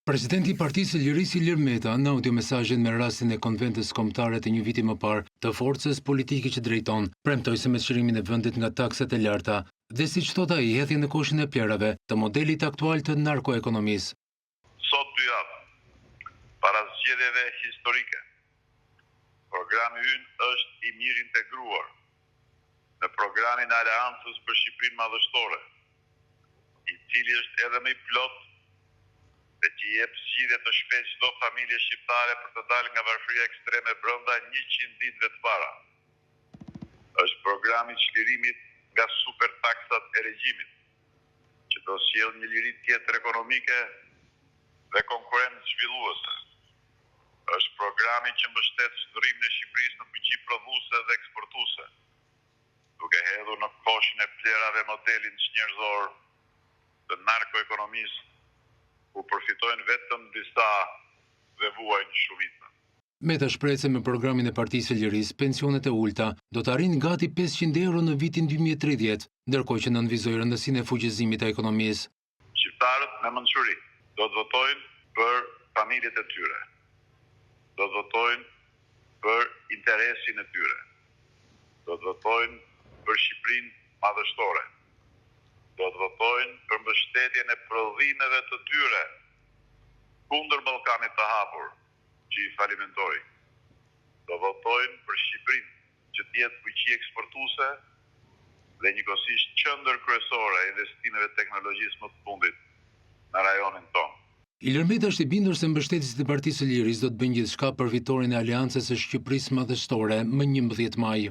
Presidenti i Partisë së Lirisë Ilir Meta në audiomesazhin me rastin e konventës kombëtare të një viti më parë të forcës politike që drejton, premtoi se me çlimin e vendit nga taksat e larta dhe siç thot ai, hedhjen në koshin e plerave të modelit aktual të narkoekonomisë. Sot 2 javë, para zgjedhjeve historike, programi ynë është i mirë integruar në programin e Aleancës për Shqipërinë Madhështore, i cili është edhe më i plot dhe që jep zgjidhje të shpejtë çdo familje shqiptare për të dalë nga varfëria ekstreme brenda 100 ditëve të para. Është programi i çlirimit nga supertaksat e regjimit, që do sjellë një liri tjetër ekonomike dhe konkurrencë zhvilluese. Është programi që mbështet shndërrimin e Shqipërisë në fuqi prodhuese dhe eksportuese, duke hedhur në koshin e plerave modelin çnjerëzor të narkoekonomisë, ku përfitojnë vetëm disa dhe vuajnë shumica. Meta shpreh se me programin e Partisë së Lirisë, pensionet e ulta do të arrijnë gati 500 euro në vitin 2030, ndërkohë që nënvizoi rëndësinë e fuqizimit të ekonomisë. Shqiptarët me mençuri do të votojnë për familjet e tyre. Do të votojnë për interesin e tyre. Do të votojnë për Shqipërinë madhështore. Do të votojnë për mbështetjen e prodhimeve të tyre kundër Ballkanit të hapur, që i falimentoi. Do votojnë për Shqipërinë që të jetë fuqi eksportuese dhe njëkohësisht qendër kryesore e investimeve teknologjisë më të fundit në rajonin tonë. Ilir Meta është i bindur se mbështetësit e Partisë së Lirisë do të bëjnë gjithçka për fitoren e Aleancës së Shqipërisë Madhështore më 11 maj.